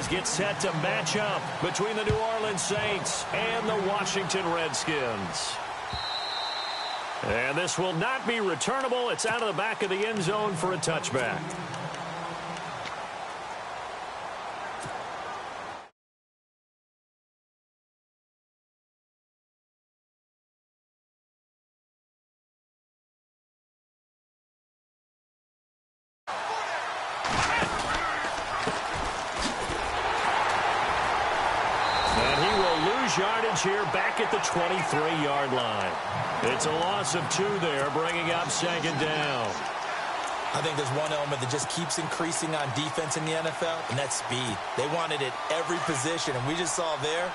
as get set to match up between the New Orleans Saints and the Washington Redskins. And this will not be returnable. It's out of the back of the end zone for a touchback. Yardage here back at the 23-yard line. It's a loss of 2 there, bringing up second down. I think there's one element that just keeps increasing on defense in the NFL, and that's speed. They want it at every position, and we just saw there.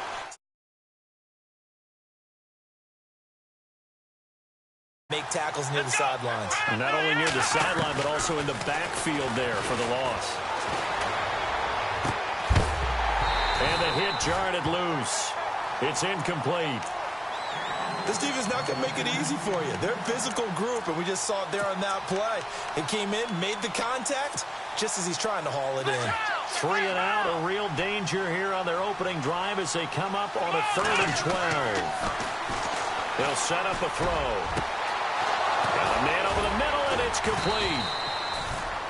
Make tackles near the sidelines. Not only near the sideline, but also in the backfield there for the loss. And the hit jarred it loose. It's incomplete. This defense not going to make it easy for you. They're a physical group, and we just saw it there on that play. It came in, made the contact, just as he's trying to haul it in. 3 and out, a real danger here on their opening drive as they come up on a 3rd and 12. They'll set up a throw. Got a man over the middle, and it's complete.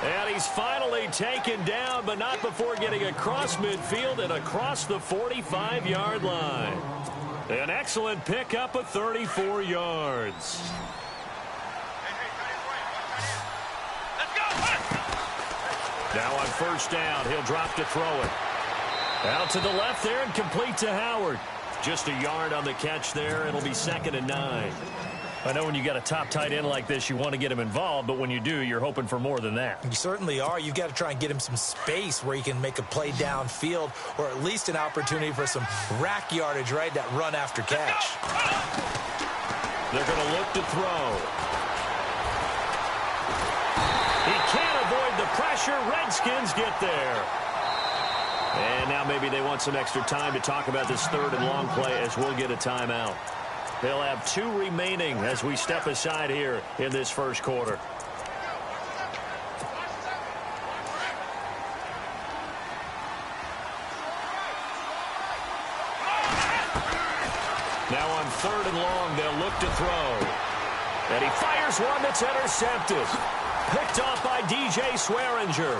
And he's finally taken down, but not before getting across midfield and across the 45-yard line. An excellent pickup of 34 yards. Now on first down, he'll drop to throw it. Out to the left there and complete to Howard. Just a yard on the catch there. It'll be 2nd and 9. I know when you got a top tight end like this, you want to get him involved, but when you do, you're hoping for more than that. You certainly are. You've got to try and get him some space where he can make a play downfield, or at least an opportunity for some rack yardage, right? That run after catch. They're going to look to throw. He can't avoid the pressure. Redskins get there. And now maybe they want some extra time to talk about this 3rd and long play as we'll get a timeout. They'll have 2 remaining as we step aside here in this first quarter. Now on 3rd and long, they'll look to throw. And he fires one that's intercepted. Picked off by DJ Swearinger.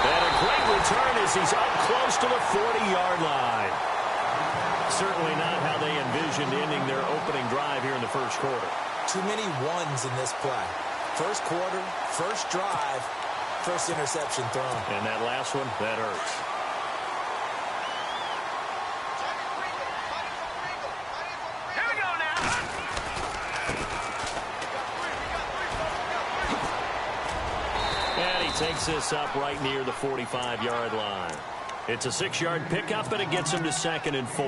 And a great return as he's up close to the 40-yard line. Certainly not how they envisioned ending their opening drive here in the first quarter. Too many ones in this play. First quarter, first drive, first interception thrown. And that last one, that hurts. Here we go now. And he takes this up right near the 45-yard line. It's a 6-yard pickup, and it gets him to 2nd and 4.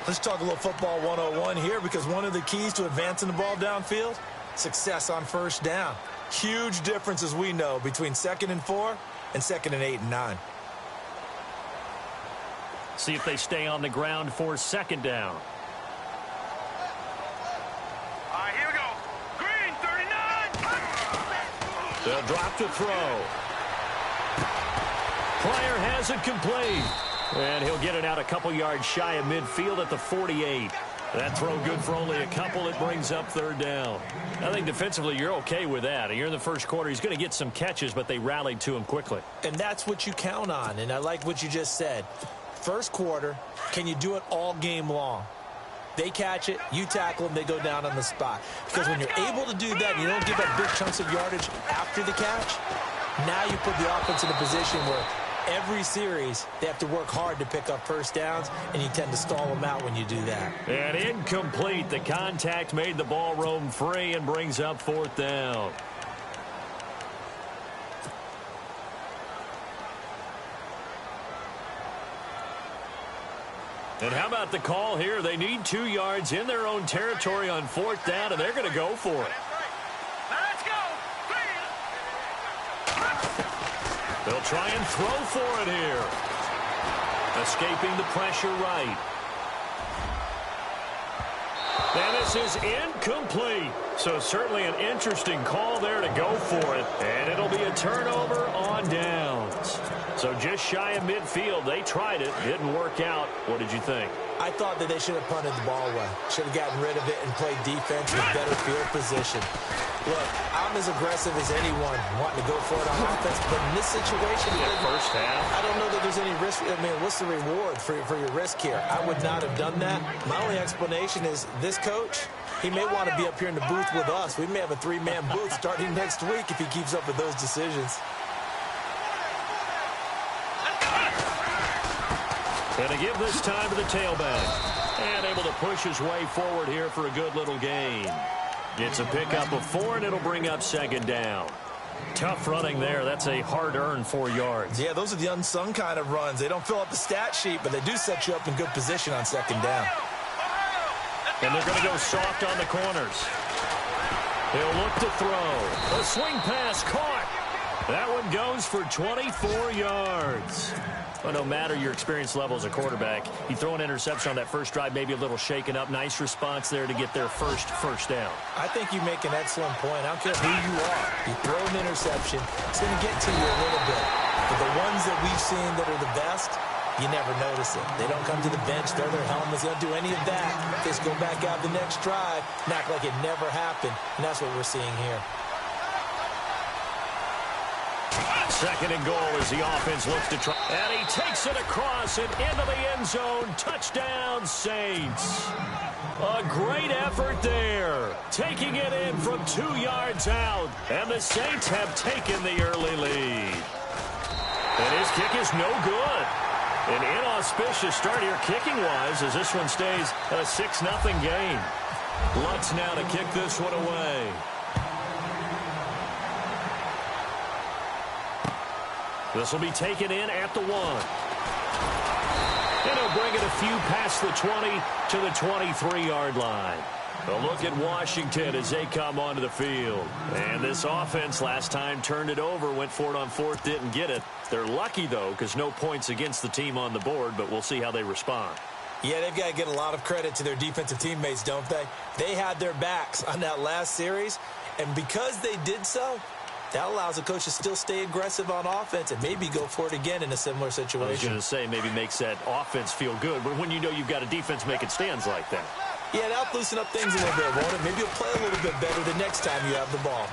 Let's talk a little football 101 here, because one of the keys to advancing the ball downfield, success on first down. Huge difference, as we know, between 2nd and 4 and 2nd and 8 and 9. See if they stay on the ground for 2nd down. All right, here we go. Green, 39. They'll drop to throw. Player has it complete. And he'll get it out a couple yards shy of midfield at the 48. That throw good for only a couple. It brings up 3rd down. I think defensively you're okay with that. You're in the first quarter. He's going to get some catches, but they rallied to him quickly. And that's what you count on. And I like what you just said. First quarter, can you do it all game long? They catch it, you tackle them, they go down on the spot. Because when you're able to do that and you don't give up big chunks of yardage after the catch, now you put the offense in a position where every series, they have to work hard to pick up first downs, and you tend to stall them out when you do that. And incomplete. The contact made the ball roam free and brings up 4th down. And how about the call here? They need 2 yards in their own territory on 4th down, and they're going to go for it. They'll try and throw for it here. Escaping the pressure right. And this is incomplete. So certainly an interesting call there to go for it. And it'll be a turnover on downs. So just shy of midfield. They tried it. Didn't work out. What did you think? I thought that they should have punted the ball away. Should have gotten rid of it and played defense with better field position. Look, I'm as aggressive as anyone wanting to go for it on offense, but in this situation, First half. I don't know that there's any risk. I mean, what's the reward for your risk here? I would not have done that. My only explanation is this coach, he may want to be up here in the booth with us. We may have a three-man booth starting next week if he keeps up with those decisions. And to give this time to the tailback. And able to push his way forward here for a good little gain. It's a pickup of 4, and it'll bring up second down. Tough running there. That's a hard-earned 4 yards. Yeah, those are the unsung kind of runs. They don't fill up the stat sheet, but they do set you up in good position on second down. And they're going to go soft on the corners. He'll look to throw. A swing pass caught. That one goes for 24 yards. Well, no matter your experience level as a quarterback, you throw an interception on that first drive, maybe a little shaken up. Nice response there to get their first down. I think you make an excellent point. I don't care who you are. You throw an interception, it's going to get to you a little bit. But the ones that we've seen that are the best, you never notice it. They don't come to the bench, throw their helmets, they don't do any of that. They just go back out the next drive and act like it never happened. And that's what we're seeing here. Second and goal as the offense looks to try. And he takes it across and into the end zone. Touchdown, Saints. A great effort there. Taking it in from 2 yards out. And the Saints have taken the early lead. And his kick is no good. An inauspicious start here kicking-wise as this one stays a 6-0 game. Lutz now to kick this one away. This will be taken in at the 1. And he'll bring it a few past the 20 to the 23-yard line. A look at Washington as they come onto the field. And this offense last time turned it over, went for it on 4th, didn't get it. They're lucky, though, because no points against the team on the board, but we'll see how they respond. Yeah, they've got to get a lot of credit to their defensive teammates, don't they? They had their backs on that last series, and because they did so, that allows the coach to still stay aggressive on offense and maybe go for it again in a similar situation. I was going to say maybe makes that offense feel good, but when you know you've got a defense making stands like that. Yeah, that'll loosen up things a little bit, won't it? Maybe you'll play a little bit better the next time you have the ball.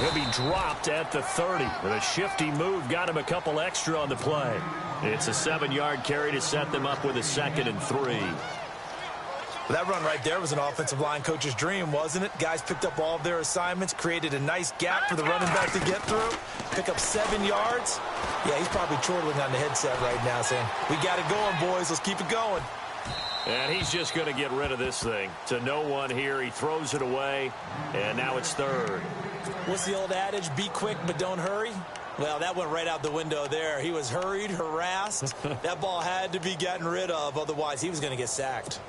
He'll be dropped at the 30 with a shifty move. Got him a couple extra on the play. It's a 7-yard carry to set them up with a 2nd and 3. That run right there was an offensive line coach's dream, wasn't it? Guys picked up all of their assignments, created a nice gap for the running back to get through, pick up 7 yards. Yeah, he's probably chortling on the headset right now saying, we got it going, boys. Let's keep it going. And he's just going to get rid of this thing. To no one here. He throws it away, and now it's 3rd. What's the old adage? Be quick, but don't hurry. Well, that went right out the window there. He was hurried, harassed. That ball had to be gotten rid of. Otherwise, he was going to get sacked.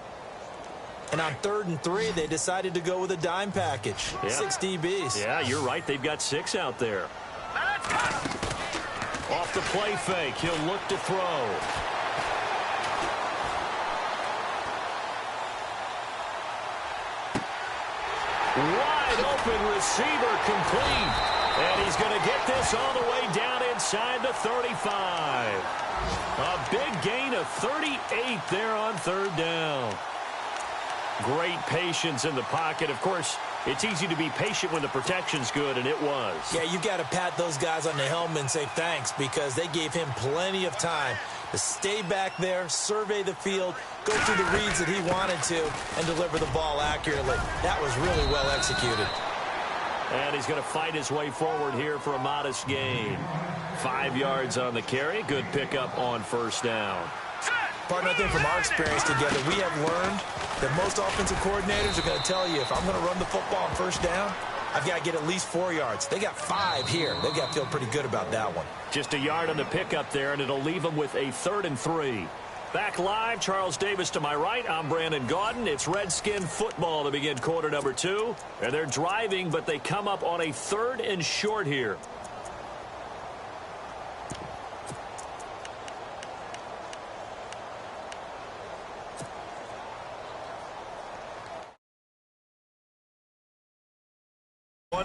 And on 3rd and 3, they decided to go with a dime package. Yeah. 6 DBs. Yeah, you're right. They've got 6 out there. Off the play fake. He'll look to throw. Wide open receiver complete. And he's going to get this all the way down inside the 35. A big gain of 38 there on 3rd down. Great patience in the pocket. Of course, it's easy to be patient when the protection's good, and it was. Yeah, you've got to pat those guys on the helmet and say thanks because they gave him plenty of time to stay back there, survey the field, go through the reads that he wanted to, and deliver the ball accurately. That was really well executed. And he's going to fight his way forward here for a modest gain. 5 yards on the carry. Good pickup on 1st down. Partner, I think from our experience together, we have learned that most offensive coordinators are going to tell you, if I'm going to run the football on 1st down, I've got to get at least 4 yards. They got 5 here. They've got to feel pretty good about that one. Just a yard on the pickup there, and it'll leave them with a 3rd and 3. Back live, Charles Davis to my right. I'm Brandon Gaudin. It's Redskin football to begin quarter number 2. And they're driving, but they come up on a 3rd and short here.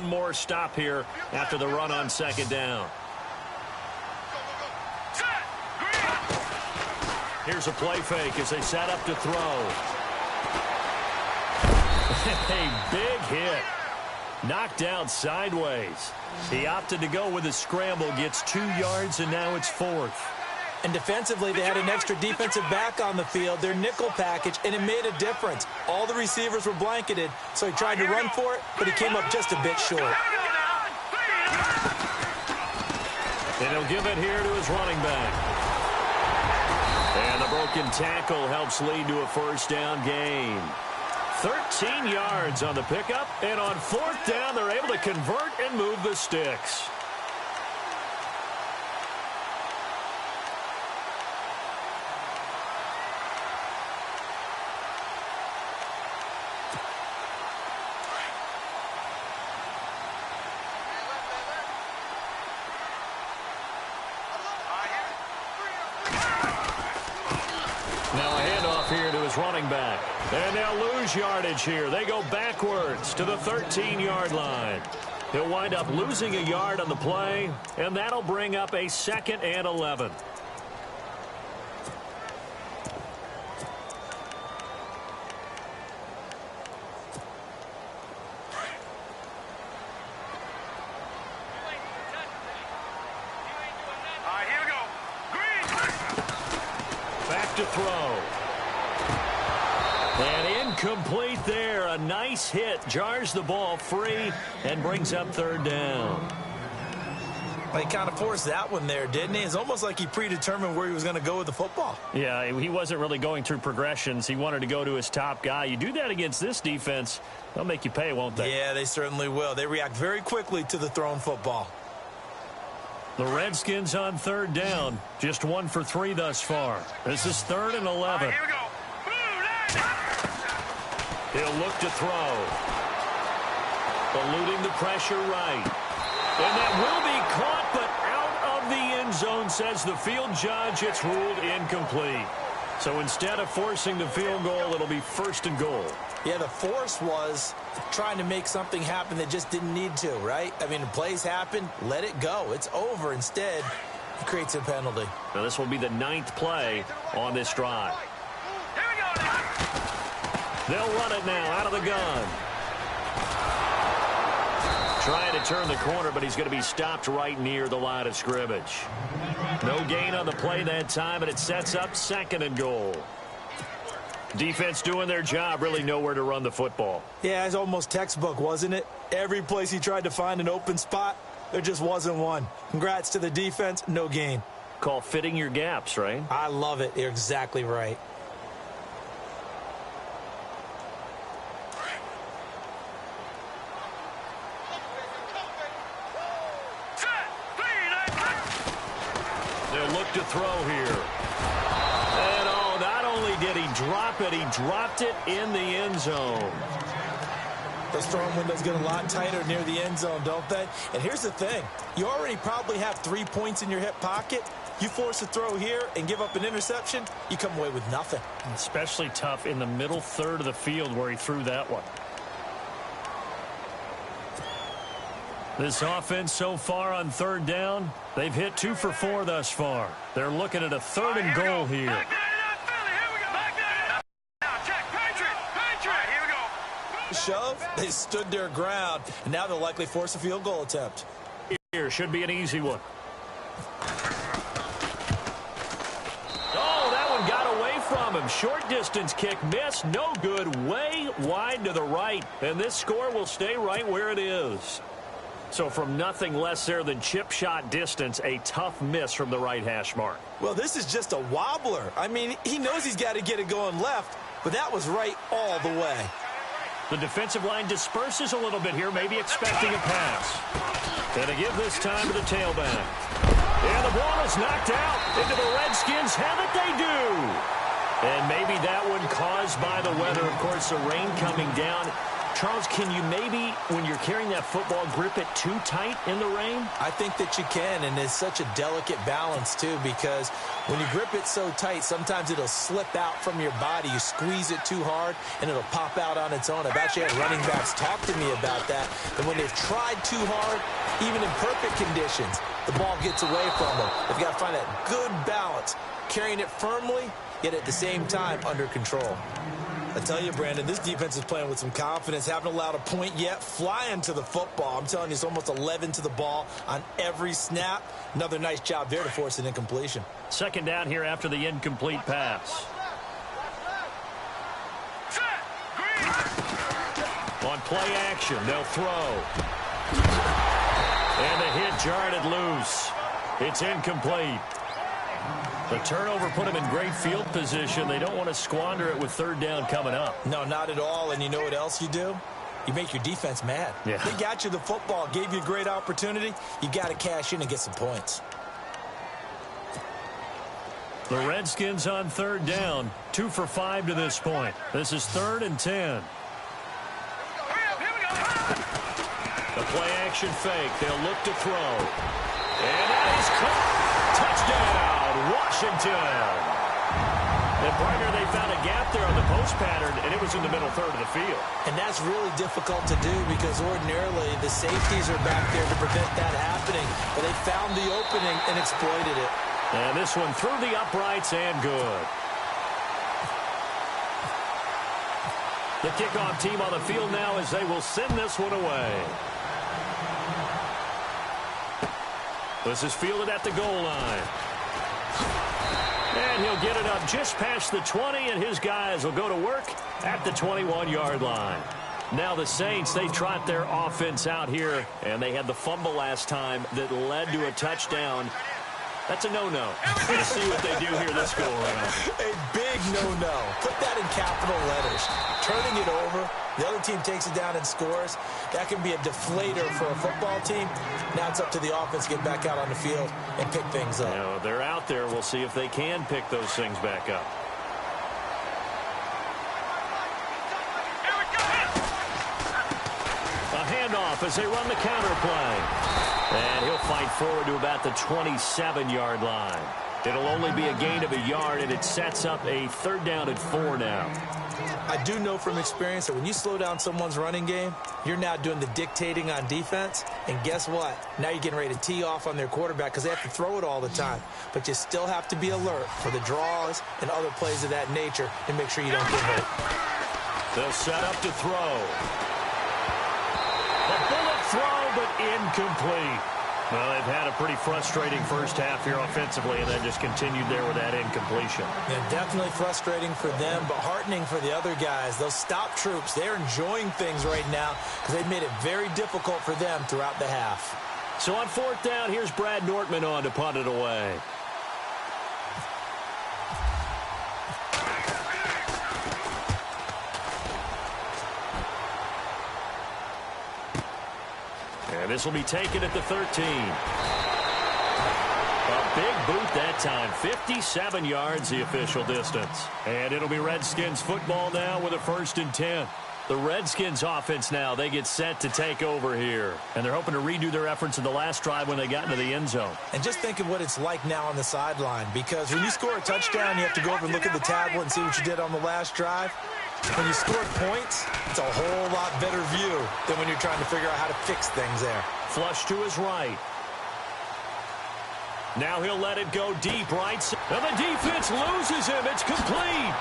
one more stop here after the run on second down. Here's a play fake as they set up to throw. A big hit. Knocked down sideways. He opted to go with a scramble, gets 2 yards, and now it's 4th. And defensively, they had an extra defensive back on the field, their nickel package, and it made a difference. All the receivers were blanketed, so he tried to run for it, but he came up just a bit short. And he'll give it here to his running back. And the broken tackle helps lead to a first down gain. 13 yards on the pickup, and on 4th down, they're able to convert and move the sticks. Running back. And they'll lose yardage here. They go backwards to the 13-yard line. He'll wind up losing a yard on the play, and that'll bring up a 2nd and 11. Here we go. Green. Back to throw. And incomplete there. A nice hit. Jars the ball free and brings up 3rd down. Well, he kind of forced that one there, didn't he? It's almost like he predetermined where he was going to go with the football. Yeah, he wasn't really going through progressions. He wanted to go to his top guy. You do that against this defense, they'll make you pay, won't they? Yeah, they certainly will. They react very quickly to the thrown football. The Redskins on 3rd down. Just 1 for 3 thus far. This is 3rd and 11. Here we go. He'll look to throw. Eluding the pressure right. And that will be caught, but out of the end zone, says the field judge. It's ruled incomplete. So instead of forcing the field goal, it'll be 1st and goal. Yeah, the force was trying to make something happen that just didn't need to, right? I mean, the plays happen, let it go. It's over. Instead, he creates a penalty. Now this will be the 9th play on this drive. Here we go now. They'll run it now out of the gun. Trying to turn the corner, but he's going to be stopped right near the line of scrimmage. No gain on the play that time, and it sets up 2nd and goal. Defense doing their job, really nowhere to run the football. Yeah, it's almost textbook, wasn't it? Every place he tried to find an open spot, there just wasn't one. Congrats to the defense, no gain. Call fitting your gaps, right? I love it. You're exactly right. They'll look to throw here. And oh, not only did he drop it, he dropped it in the end zone. Those throwing windows get a lot tighter near the end zone, don't they? And here's the thing. You already probably have 3 points in your hip pocket. You force a throw here and give up an interception, you come away with nothing. Especially tough in the middle third of the field where he threw that one. This offense so far on 3rd down, they've hit 2 for 4 thus far. They're looking at a 3rd and goal here. Shove, they stood their ground, and now they'll likely force a field goal attempt. Here should be an easy one. Oh, that one got away from him. Short distance kick missed, no good, way wide to the right, and this score will stay right where it is. So from nothing less there than chip shot distance, a tough miss from the right hash mark. Well, this is just a wobbler. I mean, he knows he's got to get it going left, but that was right all the way. The defensive line disperses a little bit here, maybe expecting a pass. And to give this time to the tailback. And the ball is knocked out into the Redskins. Have it, they do. And maybe that one caused by the weather. Of course, the rain coming down. Charles, can you maybe, when you're carrying that football, grip it too tight in the rain? I think that you can, and it's such a delicate balance, too, because when you grip it so tight, sometimes it'll slip out from your body. You squeeze it too hard, and it'll pop out on its own. I've actually had running backs talk to me about that, and when they've tried too hard, even in perfect conditions, the ball gets away from them. They've got to find that good balance, carrying it firmly, yet at the same time under control. I tell you, Brandon, this defense is playing with some confidence. Haven't allowed a point yet. Flying to the football. I'm telling you, it's almost 11 to the ball on every snap. Another nice job there to force an incompletion. Second down here after the incomplete pass. On play action, they'll throw. And the hit jarred it loose. It's incomplete. The turnover put them in great field position. They don't want to squander it with third down coming up. No, not at all. And you know what else you do? You make your defense mad. Yeah. They got you the football, gave you a great opportunity. You got to cash in and get some points. The Redskins on third down, 2 for 5 to this point. This is 3rd and 10. The play action fake. They'll look to throw. And that is caught. Touchdown, Washington. And partner, they found a gap there on the post pattern, and it was in the middle third of the field. And that's really difficult to do because ordinarily the safeties are back there to prevent that happening. But they found the opening and exploited it. And this one through the uprights and good. The kickoff team on the field now as they will send this one away. This is fielded at the goal line. And he'll get it up just past the 20, and his guys will go to work at the 21-yard line. Now the Saints, they trot their offense out here, and they had the fumble last time that led to a touchdown. That's a no-no. We'll see what they do here this go-around. A big no-no. Put that in capital letters. Turning it over, the other team takes it down and scores. That can be a deflator for a football team. Now it's up to the offense to get back out on the field and pick things up. You know, they're out there. We'll see if they can pick those things back up. A handoff as they run the counter play. And he'll fight forward to about the 27-yard line. It'll only be a gain of a yard, and it sets up a 3rd down and 4 now. I do know from experience that when you slow down someone's running game, you're now doing the dictating on defense. And guess what? Now you're getting ready to tee off on their quarterback because they have to throw it all the time. But you still have to be alert for the draws and other plays of that nature and make sure you don't get hurt. They'll set up to throw. A bullet throw, but incomplete. Well, they've had a pretty frustrating first half here offensively, and then just continued there with that incompletion. Yeah, definitely frustrating for them, but heartening for the other guys. Those stop troops, they're enjoying things right now because they've made it very difficult for them throughout the half. So on 4th down, here's Brad Nortman on to punt it away. And this will be taken at the 13. A big boot that time. 57 yards, the official distance. And it'll be Redskins football now with a 1st and 10. The Redskins offense now, they get set to take over here. And they're hoping to redo their efforts in the last drive when they got into the end zone. And just think of what it's like now on the sideline, because when you score a touchdown, you have to go over and look at the tablet and see what you did on the last drive. When you score points, it's a whole lot better view than when you're trying to figure out how to fix things there. Flush to his right. Now he'll let it go deep right side. And the defense loses him. It's complete.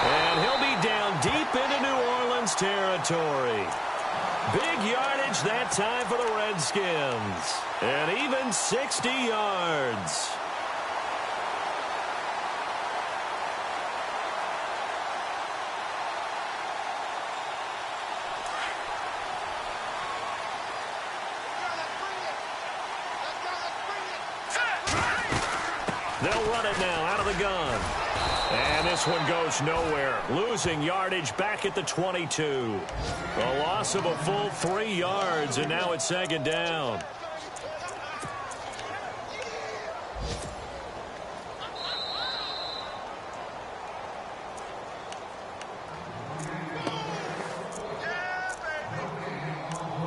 And he'll be down deep into New Orleans territory. Big yardage that time for the Redskins. And even 60 yards. They'll run it now out of the gun. And this one goes nowhere. Losing yardage back at the 22. A loss of a full 3 yards, and now it's 2nd down.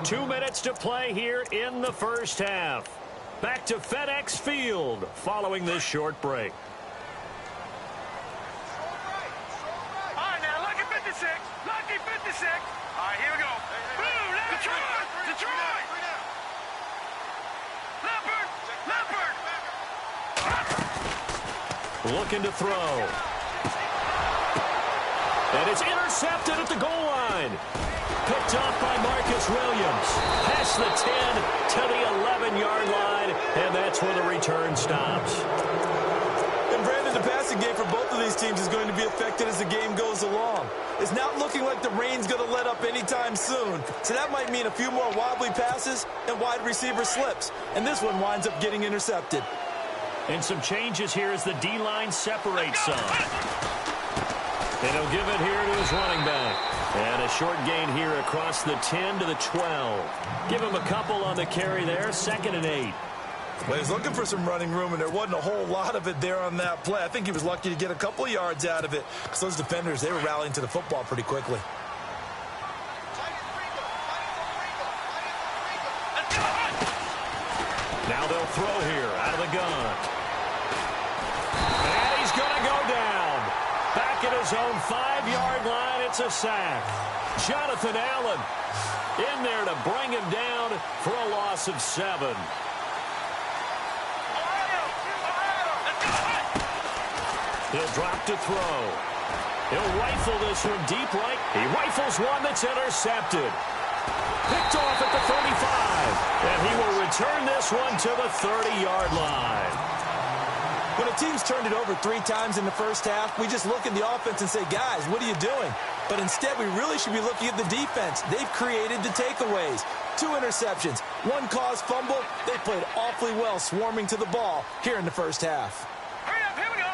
2 minutes to play here in the first half. Back to FedEx Field following this short break. All right, now, lucky 56. Lucky 56. All right, here we go. Boom, Detroit. Detroit. Leopard. Leopard. Looking to throw. And it's intercepted at the goal line. Picked off by Marcus Williams. Past the 10 to the 11-yard line, and that's where the return stops. And Brandon, the passing game for both of these teams is going to be affected as the game goes along. It's not looking like the rain's going to let up anytime soon. So that might mean a few more wobbly passes and wide receiver slips. And this one winds up getting intercepted. And some changes here as the D-line separates some. And he'll give it here to his running back. And a short gain here across the 10 to the 12. Give him a couple on the carry there, 2nd and 8. Well, he's looking for some running room, and there wasn't a whole lot of it there on that play. I think he was lucky to get a couple of yards out of it, because those defenders, they were rallying to the football pretty quickly. Now they'll throw here out of the gun. And he's going to go down. Back at his own 5-yard line, it's a sack. Jonathan Allen in there to bring him down for a loss of 7. He'll drop to throw. He'll rifle this from deep right. He rifles one that's intercepted. Picked off at the 35. And he will return this one to the 30-yard line. When a team's turned it over 3 times in the first half, we just look at the offense and say, guys, what are you doing? But instead, we really should be looking at the defense. They've created the takeaways. 2 interceptions, 1 caused fumble. They played awfully well swarming to the ball here in the first half. Hurry up, here we go.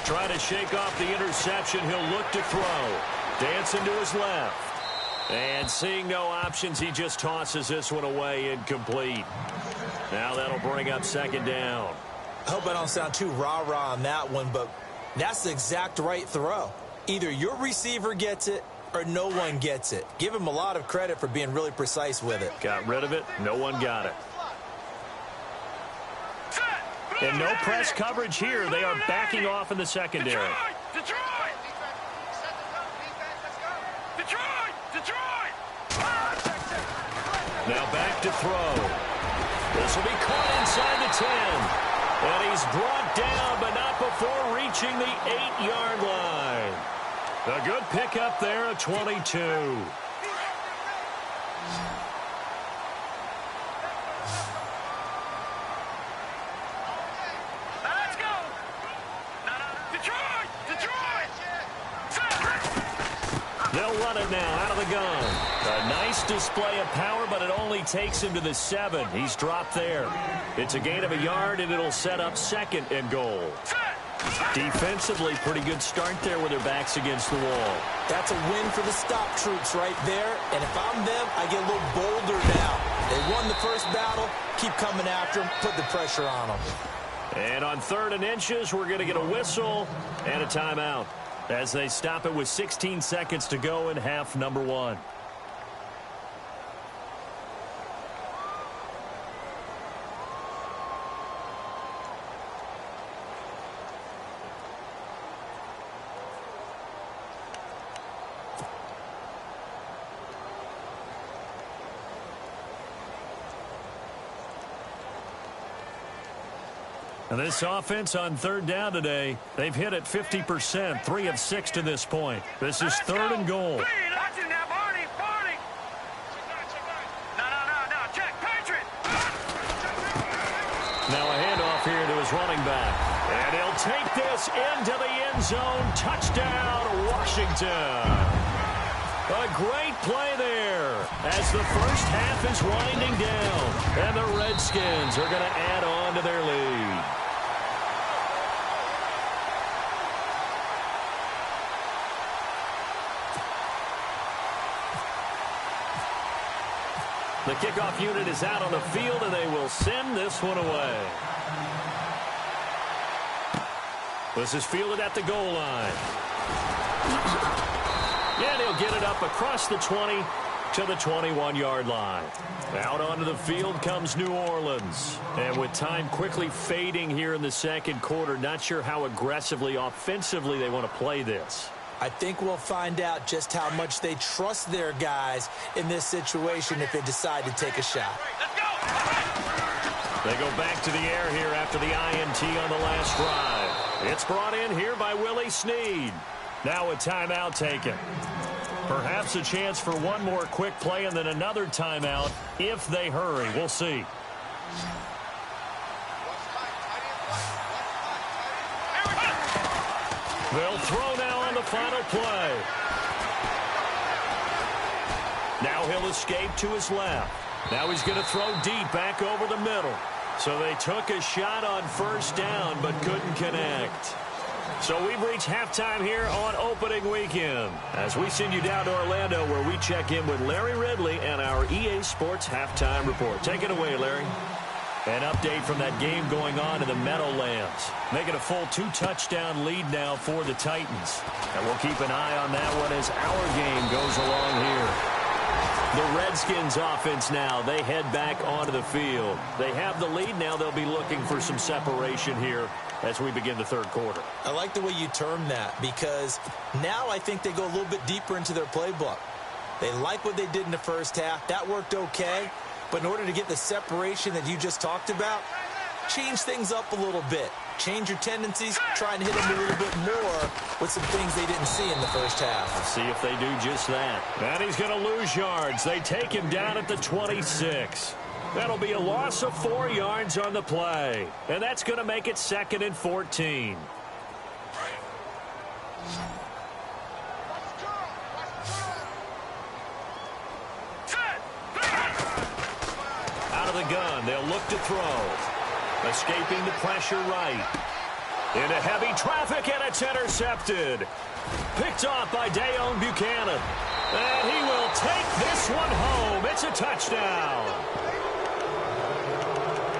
Trying to shake off the interception. He'll look to throw. Dancing to his left. And seeing no options, he just tosses this one away, incomplete. Now that'll bring up 2nd down. I hope I don't sound too rah-rah on that one, but that's the exact right throw. Either your receiver gets it or no one gets it. Give him a lot of credit for being really precise with it. Got rid of it. No one got it. And no press coverage here. They are backing off in the secondary. Detroit! Now back to throw. This will be caught inside the 10. And he's brought down, but not before reaching the 8-yard line. A good pickup there at 22. Let's go! Detroit! They'll run it now out of the gun. A nice display of power, but it only takes him to the 7. He's dropped there. It's a gain of a yard, and it'll set up 2nd and goal. Defensively, pretty good start there with their backs against the wall. That's a win for the stop troops right there. And if I'm them, I get a little bolder now. They won the first battle. Keep coming after them. Put the pressure on them. And on 3rd and inches, we're going to get a whistle and a timeout as they stop it with 16 seconds to go in half number 1. And this offense on 3rd down today, they've hit it 50%, 3 of 6 to this point. This is 3rd and goal. No, check, Patriot. Now a handoff here to his running back. And he'll take this into the end zone. Touchdown, Washington. A great play there as the first half is winding down. And the Redskins are going to add on to their lead. The kickoff unit is out on the field, and they will send this one away. This is fielded at the goal line. And he'll get it up across the 20 to the 21-yard line. Out onto the field comes New Orleans. And with time quickly fading here in the second quarter, not sure how aggressively, offensively they want to play this. I think we'll find out just how much they trust their guys in this situation if they decide to take a shot. Let's go. They go back to the air here after the INT on the last drive. It's brought in here by Willie Snead. Now a timeout taken. Perhaps a chance for one more quick play and then another timeout if they hurry. We'll see. They'll throw now on the final play. Now he'll escape to his left. Now he's going to throw deep back over the middle. So they took a shot on first down but couldn't connect. So we've reached halftime here on opening weekend as we send you down to Orlando where we check in with Larry Ridley and our EA Sports Halftime Report. Take it away, Larry. An update from that game going on in the Meadowlands. Making a full 2-touchdown lead now for the Titans. And we'll keep an eye on that one as our game goes along here. The Redskins offense now, they head back onto the field. They have the lead now. They'll be looking for some separation here as we begin the third quarter. I like the way you term that because now I think they go a little bit deeper into their playbook. They like what they did in the first half. That worked okay. But in order to get the separation that you just talked about, change things up a little bit. Change your tendencies, try and hit them a little bit more with some things they didn't see in the first half. Let's see if they do just that. And he's going to lose yards. They take him down at the 26. That'll be a loss of 4 yards on the play. And that's going to make it 2nd and 14. Out of the gun, they'll look to throw. Escaping the pressure right. Into heavy traffic, and it's intercepted. Picked off by Dayon Buchanan. And he will take this one home. It's a touchdown.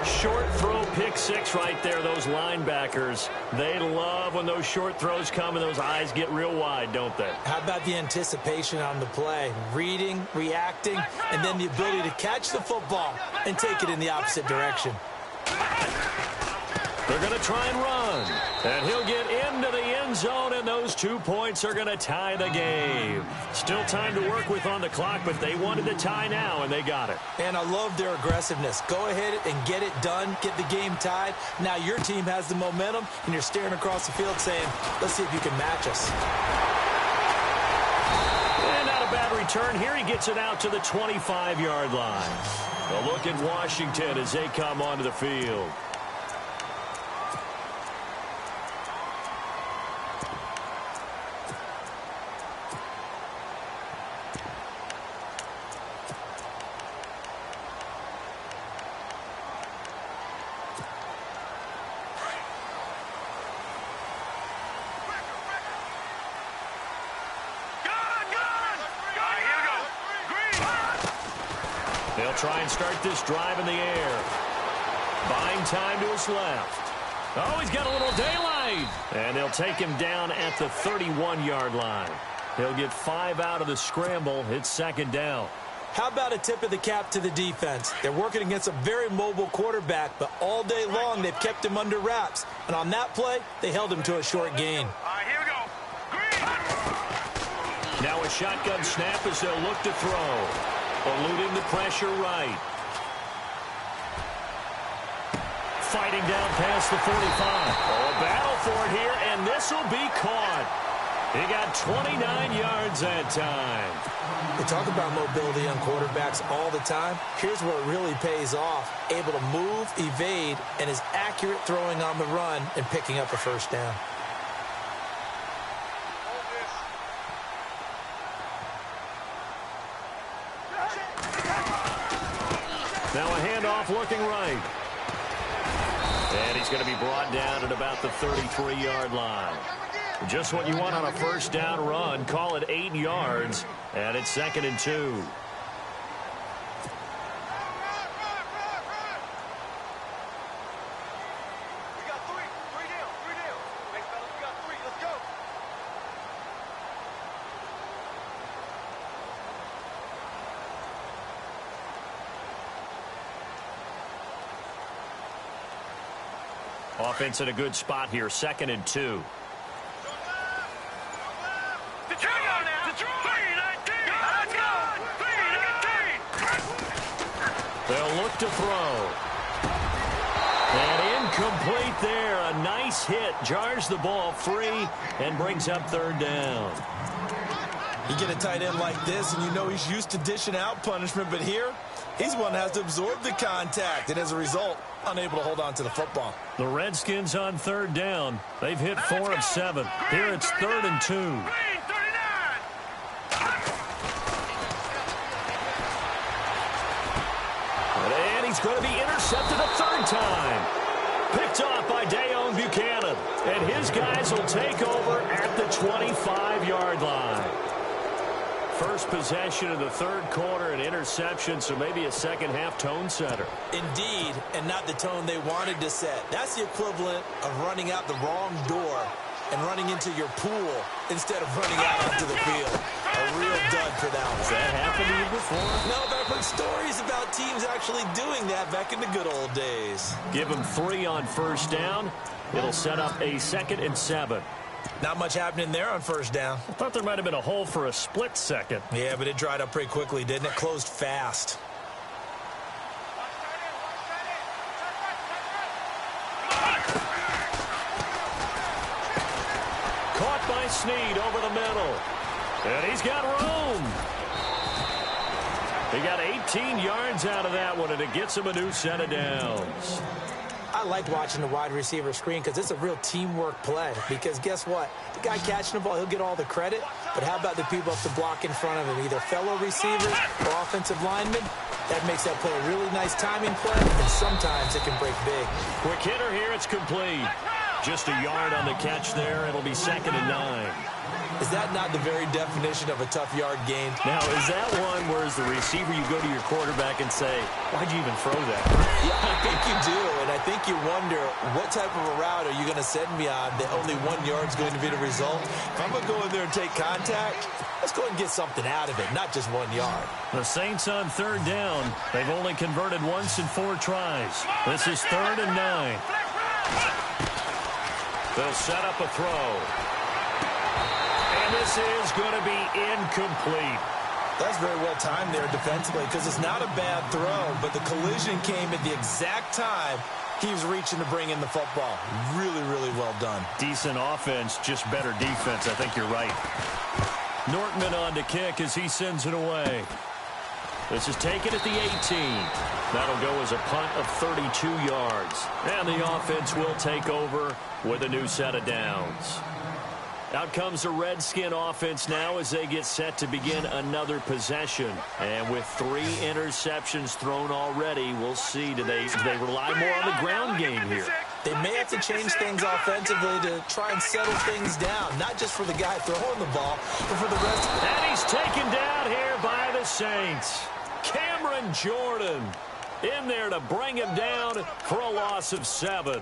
Short throw, pick six right there. Those linebackers, they love when those short throws come and those eyes get real wide, don't they? How about the anticipation on the play? Reading, reacting, and then the ability to catch the football and take it in the opposite direction. They're going to try and run. And he'll get into the end zone, and those 2 points are going to tie the game. Still time to work with on the clock, but they wanted the tie now, and they got it. And I love their aggressiveness. Go ahead and get it done, get the game tied. Now your team has the momentum, and you're staring across the field saying, let's see if you can match us. And not a bad return here. He gets it out to the 25-yard line. A look at Washington as they come onto the field. They'll try and start this drive in the air. Buying time to his left. Oh, he's got a little daylight. And they'll take him down at the 31-yard line. He'll get 5 out of the scramble. It's 2nd down. How about a tip of the cap to the defense? They're working against a very mobile quarterback, but all day long they've kept him under wraps. And on that play, they held him to a short gain. All right, here we go. Green. Now a shotgun snap as they'll look to throw. Eluding the pressure right. Fighting down past the 45. Oh, a battle for it here, and this will be caught. He got 29 yards that time. We talk about mobility on quarterbacks all the time. Here's where it really pays off. Able to move, evade, and is accurate throwing on the run and picking up a first down. Now a handoff looking right. And he's going to be brought down at about the 33-yard line. Just what you want on a first down run. Call it 8 yards. And it's 2nd and 2. Offense in a good spot here, 2nd and 2. They'll look to throw. And incomplete there. A nice hit. Jars the ball free and brings up 3rd down. You get a tight end like this, and you know he's used to dishing out punishment, but here, he's one that has to absorb the contact, and as a result, unable to hold on to the football. The Redskins on 3rd down. They've hit 4 of 7. Here it's 3rd and 2. And he's going to be intercepted a 3rd time. Picked off by Dayon Buchanan. And his guys will take over at the 25-yard line. First possession of the 3rd quarter, an interception, so maybe a second-half tone setter. Indeed, and not the tone they wanted to set. That's the equivalent of running out the wrong door and running into your pool instead of running out onto the field. A real dud for that one. Has that happened to you before? No, but I've heard stories about teams actually doing that back in the good old days. Give them 3 on 1st down. It'll set up a 2nd and 7. Not much happening there on 1st down. I thought there might have been a hole for a split second. Yeah, but it dried up pretty quickly, didn't it? Closed fast. Caught by Snead over the middle. And he's got room. He got 18 yards out of that one, and it gets him a new set of downs. I like watching the wide receiver screen because it's a real teamwork play. Because guess what? The guy catching the ball, he'll get all the credit. But how about the people up to block in front of him? Either fellow receivers or offensive linemen. That makes that play a really nice timing play, and sometimes it can break big. Quick hitter here, it's complete. Just a yard on the catch there. It'll be 2nd and 9. Is that not the very definition of a tough yard gain? Now, is that one where as the receiver you go to your quarterback and say, why'd you even throw that? Yeah, I think you do, and I think you wonder what type of a route are you going to send me on that only 1 yard's going to be the result? If I'm going to go in there and take contact, let's go and get something out of it, not just 1 yard. The Saints on 3rd down. They've only converted once in 4 tries. This is 3rd and 9. They'll set up a throw. And this is going to be incomplete. That's very well timed there defensively because it's not a bad throw, but the collision came at the exact time he was reaching to bring in the football. Really, really well done. Decent offense, just better defense. I think you're right. Nortman on to kick as he sends it away. This is taken at the 18. That'll go as a punt of 32 yards. And the offense will take over with a new set of downs. Out comes the Redskin offense now as they get set to begin another possession. And with 3 interceptions thrown already, we'll see. Do they rely more on the ground game here? They may have to change things offensively to try and settle things down. Not just for the guy throwing the ball, but for the rest. And he's taken down here by the Saints. Cameron Jordan in there to bring him down for a loss of 7.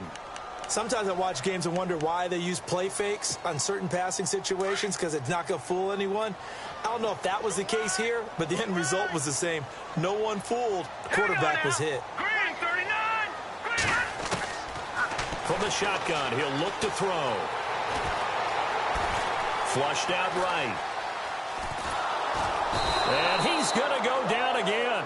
Sometimes I watch games and wonder why they use play fakes on certain passing situations because it's not going to fool anyone. I don't know if that was the case here, but the end result was the same. No one fooled. The quarterback was hit. Green, 39. Green. From the shotgun, he'll look to throw. Flushed out right. And he's going to go down again.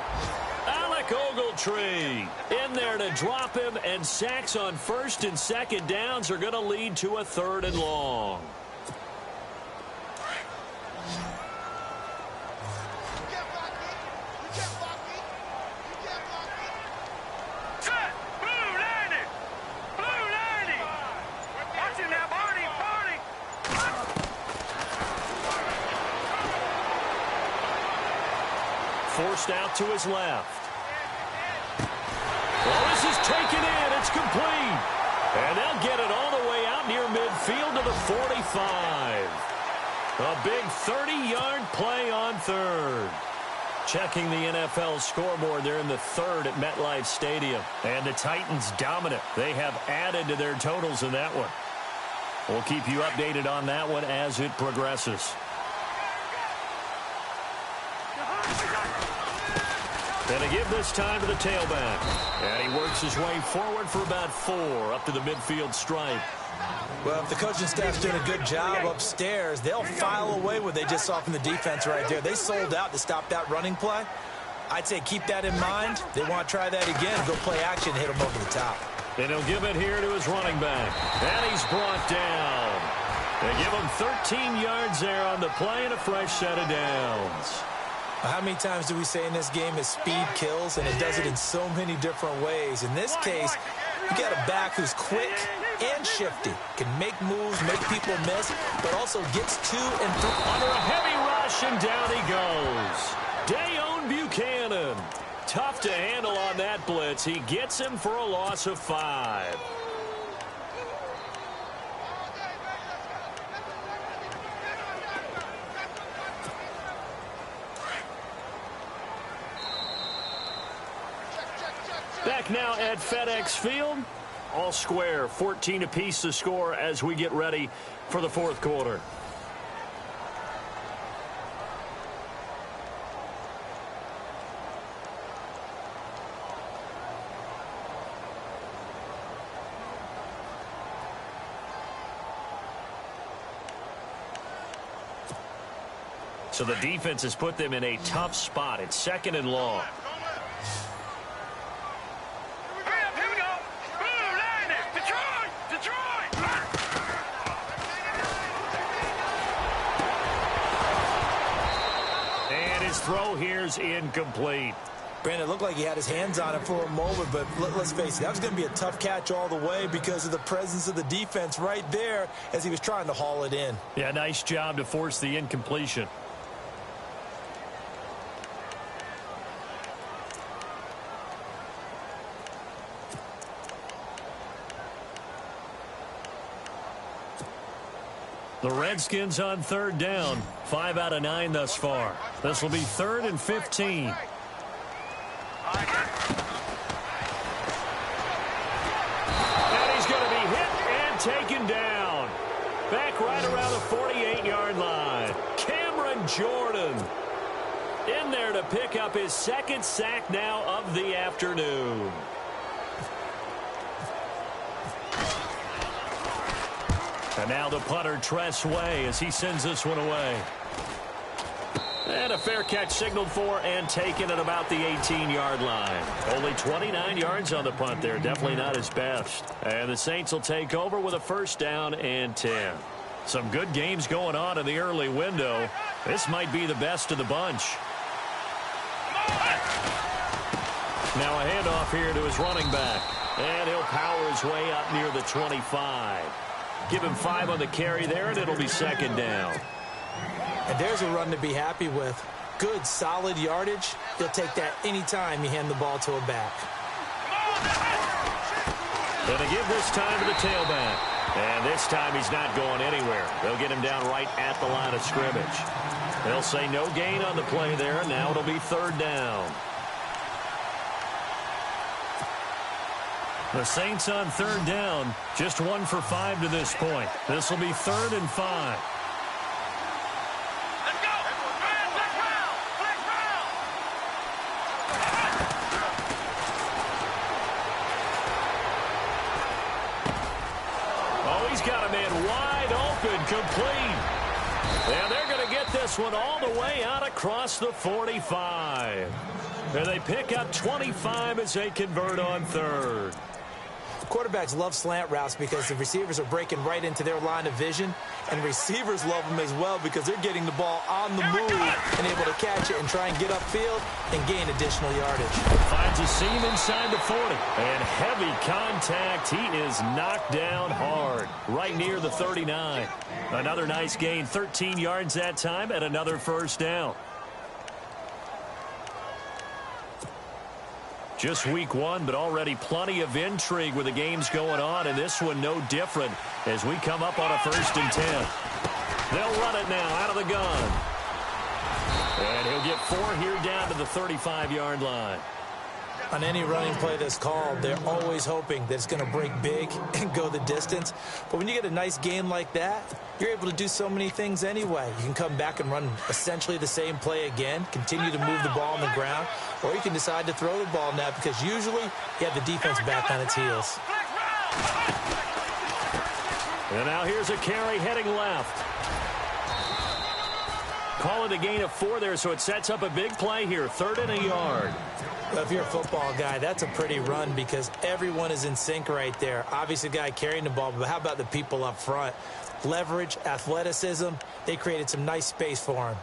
Alec Ogletree in there to drop him, and sacks on 1st and 2nd downs are going to lead to a 3rd and long. Set. Blue 90. Blue 90. Watch him now, Barney. Barney. Forced out to his left. Well, this is taken in. It's complete. And they'll get it all the way out near midfield to the 45. A big 30-yard play on 3rd. Checking the NFL scoreboard, they're in the 3rd at MetLife Stadium. And the Titans dominant. They have added to their totals in that one. We'll keep you updated on that one as it progresses. And to give this time to the tailback. And he works his way forward for about 4 up to the midfield stripe. Well, if the coaching staff's doing a good job upstairs, they'll file away what they just saw from the defense right there. They sold out to stop that running play. I'd say keep that in mind. They want to try that again, go play action, hit them over the top. And he'll give it here to his running back. And he's brought down. They give him 13 yards there on the play and a fresh set of downs. How many times do we say in this game is speed kills, and it does it in so many different ways. In this case, you got a back who's quick and shifty, can make moves, make people miss, but also gets to and through. Under a heavy rush, and down he goes. Dayon Buchanan. Tough to handle on that blitz. He gets him for a loss of 5. Back now at FedEx Field. All square, 14 apiece to score as we get ready for the 4th quarter. So the defense has put them in a tough spot. It's 2nd and long. Throw here's incomplete. Brandon, it looked like he had his hands on it for a moment, but let's face it, that was going to be a tough catch all the way because of the presence of the defense right there as he was trying to haul it in. Yeah, nice job to force the incompletion. The Redskins on 3rd down. 5 out of 9 thus far. This will be 3rd and 15. And he's going to be hit and taken down. Back right around the 48-yard line. Cameron Jordan in there to pick up his 2nd sack now of the afternoon. And now the punter, Tress Way, as he sends this one away. And a fair catch signaled for and taken at about the 18-yard line. Only 29 yards on the punt there. Definitely not his best. And the Saints will take over with a 1st down and 10. Some good games going on in the early window. This might be the best of the bunch. Now a handoff here to his running back. And he'll power his way up near the 25. Give him 5 on the carry there, and it'll be 2nd down. And there's a run to be happy with. Good, solid yardage. You'll take that anytime you hand the ball to a back. And to give this time to the tailback. And this time he's not going anywhere. They'll get him down right at the line of scrimmage. They'll say no gain on the play there. Now it'll be 3rd down. The Saints on 3rd down, just 1 for 5 to this point. This will be 3rd and 5. Let's go! Flex round! Flex round! Oh, he's got a man wide open, complete. And they're going to get this one all the way out across the 45. And they pick up 25 as they convert on 3rd. Quarterbacks love slant routes because the receivers are breaking right into their line of vision, and receivers love them as well because they're getting the ball on the move and able to catch it and try and get upfield and gain additional yardage. Finds a seam inside the 40, and heavy contact. He is knocked down hard right near the 39. Another nice gain, 13 yards that time, and another 1st down. Just week 1, but already plenty of intrigue with the games going on, and this one no different as we come up on a 1st and 10. They'll run it now out of the gun. And he'll get 4 here down to the 35-yard line. On any running play that's called, they're always hoping that it's going to break big and go the distance. But when you get a nice game like that, you're able to do so many things anyway. You can come back and run essentially the same play again, continue to move the ball on the ground, or you can decide to throw the ball now because usually you have the defense back on its heels. And now here's a carry heading left. Call it a gain of 4 there, so it sets up a big play here, 3rd and a yard. Well, if you're a football guy, that's a pretty run because everyone is in sync right there. Obviously, the guy carrying the ball, but how about the people up front? Leverage, athleticism, they created some nice space for him.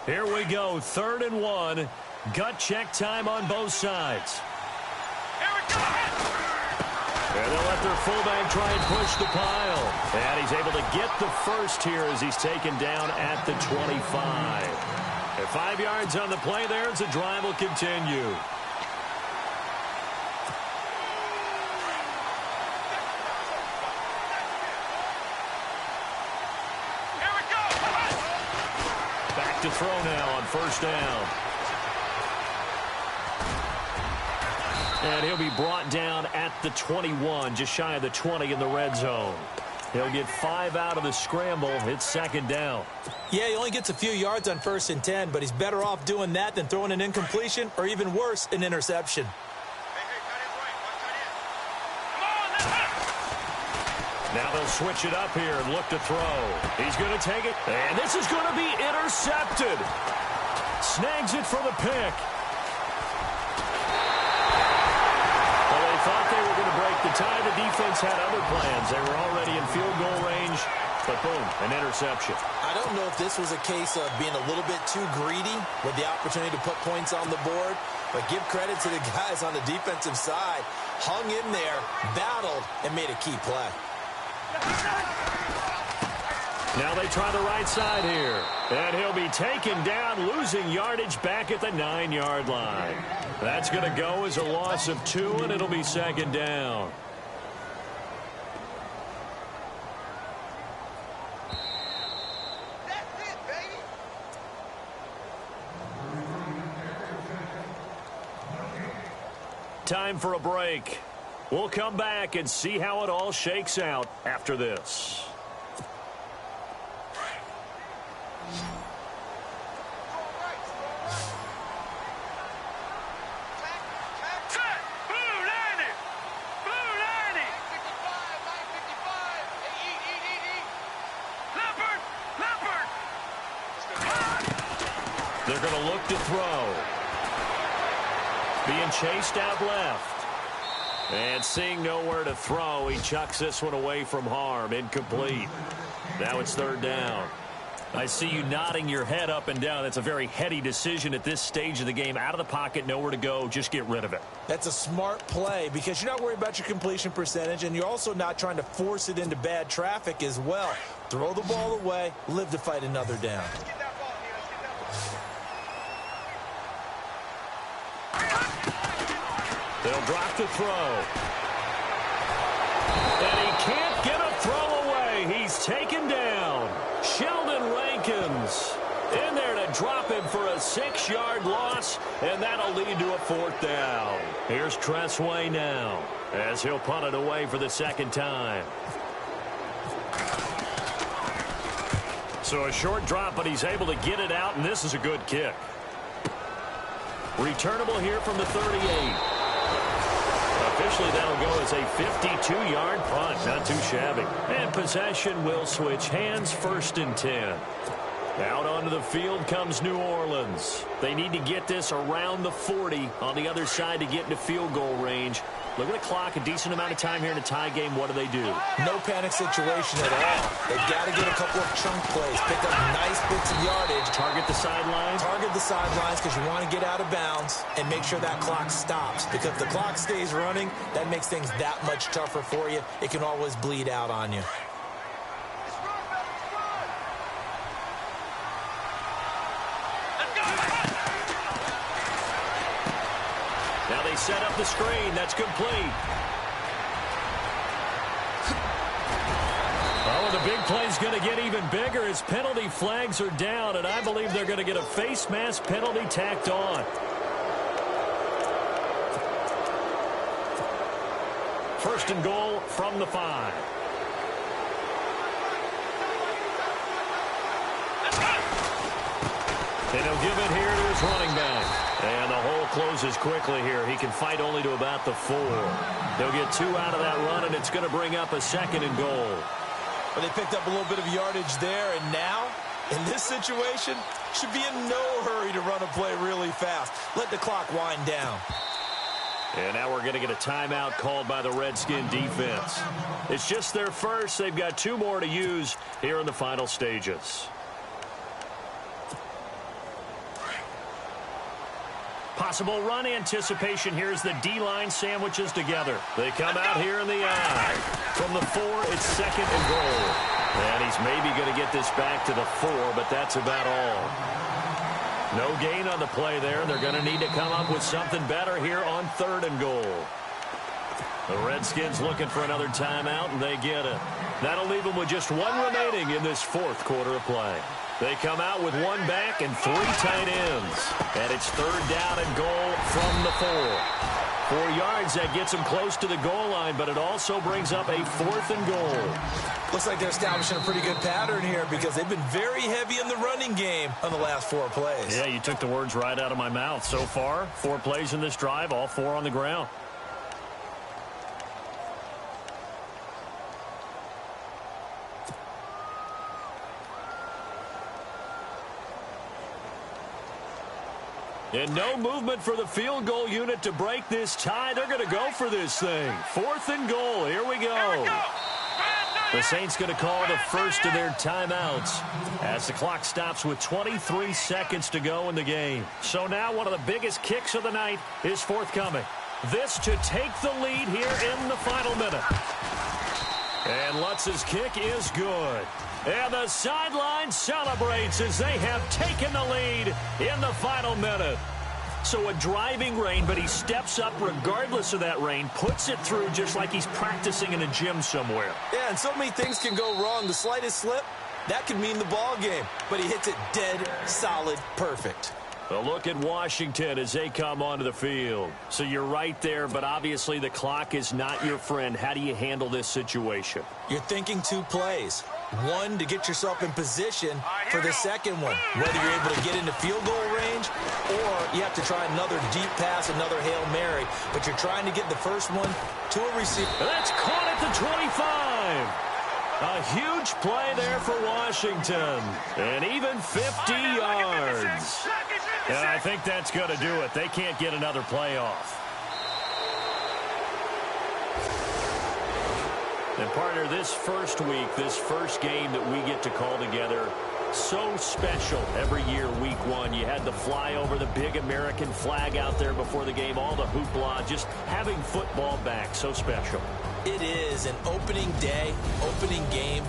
Here we go, 3rd and 1. Gut check time on both sides. And they'll let their fullback try and push the pile. And he's able to get the first here as he's taken down at the 25. And 5 yards on the play there as the drive will continue. Back to throw now on 1st down. And he'll be brought down at the 21, just shy of the 20 in the red zone. He'll get 5 out of the scramble. It's 2nd down. Yeah, he only gets a few yards on 1st and 10, but he's better off doing that than throwing an incompletion or even worse, an interception. Now they'll switch it up here and look to throw. He's going to take it, and this is going to be intercepted. Snags it for the pick. Thought they were going to break the tie. The defense had other plans. They were already in field goal range, but boom, an interception. I don't know if this was a case of being a little bit too greedy with the opportunity to put points on the board, but give credit to the guys on the defensive side. Hung in there, battled, and made a key play. Now they try the right side here, and he'll be taken down, losing yardage back at the 9-yard line. That's going to go as a loss of 2, and it'll be 2nd down. That's it, baby. Time for a break. We'll come back and see how it all shakes out after this. They're going to look to throw. Being chased out left. And seeing nowhere to throw, he chucks this one away from harm. Incomplete. Now it's 3rd down. I see you nodding your head up and down. That's a very heady decision at this stage of the game. Out of the pocket, nowhere to go. Just get rid of it. That's a smart play because you're not worried about your completion percentage, and you're also not trying to force it into bad traffic as well. Throw the ball away, live to fight another down. They'll drop the throw. And he can't get a throw away. He's taken down. Sheldon Rankins in there to drop him for a 6-yard loss, and that'll lead to a 4th down. Here's Tressway now as he'll punt it away for the 2nd time. So a short drop, but he's able to get it out, and this is a good kick. Returnable here from the 38. Officially, that'll go as a 52-yard punt. Not too shabby. And possession will switch hands, 1st and 10. Out onto the field comes New Orleans. They need to get this around the 40 on the other side to get into field goal range. Look at the clock, a decent amount of time here in a tie game. What do they do? No panic situation at all. They've got to get a couple of chunk plays, pick up nice bits of yardage. Target the sidelines? Target the sidelines because you want to get out of bounds and make sure that clock stops. Because if the clock stays running, that makes things that much tougher for you. It can always bleed out on you. Now they set up the screen. That's complete. big play's going to get even bigger as penalty flags are down, and I believe they're going to get a face mask penalty tacked on. First and goal from the 5. And he'll give it here to his running back. And the hole closes quickly here. He can fight only to about the 4. They'll get 2 out of that run, and it's going to bring up a second and goal. Well, they picked up a little bit of yardage there, and now, in this situation, should be in no hurry to run a play really fast. Let the clock wind down. And now we're going to get a timeout called by the Redskin defense. It's just their first. They've got 2 more to use here in the final stages. Possible run anticipation. Here's the D-line sandwiches together. They come out here in the eye. From the 4, it's second and goal. And he's maybe going to get this back to the 4, but that's about all. No gain on the play there, and they're going to need to come up with something better here on third and goal. The Redskins looking for another timeout, and they get it. That'll leave them with just 1 remaining in this 4th quarter of play. They come out with 1 back and 3 tight ends. And it's third down and goal from the 4. 4 yards, that gets them close to the goal line, but it also brings up a 4th and goal. Looks like they're establishing a pretty good pattern here because they've been very heavy in the running game on the last 4 plays. Yeah, you took the words right out of my mouth. So far, 4 plays in this drive, all 4 on the ground. And no movement for the field goal unit to break this tie. They're going to go for this thing. 4th and goal. Here we go. The Saints going to call the first of their timeouts as the clock stops with 23 seconds to go in the game. So now one of the biggest kicks of the night is forthcoming. This to take the lead here in the final minute. And Lutz's kick is good. And the sideline celebrates as they have taken the lead in the final minute. So a driving rain, but he steps up regardless of that rain, puts it through just like he's practicing in a gym somewhere. Yeah, and so many things can go wrong. The slightest slip, that could mean the ball game. But he hits it dead, solid, perfect. A look at Washington as they come onto the field. So you're right there, but obviously the clock is not your friend. How do you handle this situation? You're thinking 2 plays. 1 to get yourself in position for the second one, whether you're able to get into field goal range or you have to try another deep pass, another Hail Mary, but you're trying to get the first one to a receiver. That's caught at the 25. A huge play there for Washington. And even 50 yards. And I think that's going to do it. They can't get another play off. And partner, this first week, this first game that we get to call together, so special every year, week 1. You had the flyover, the big American flag out there before the game, all the hoopla, just having football back, so special. It is an opening day, opening game.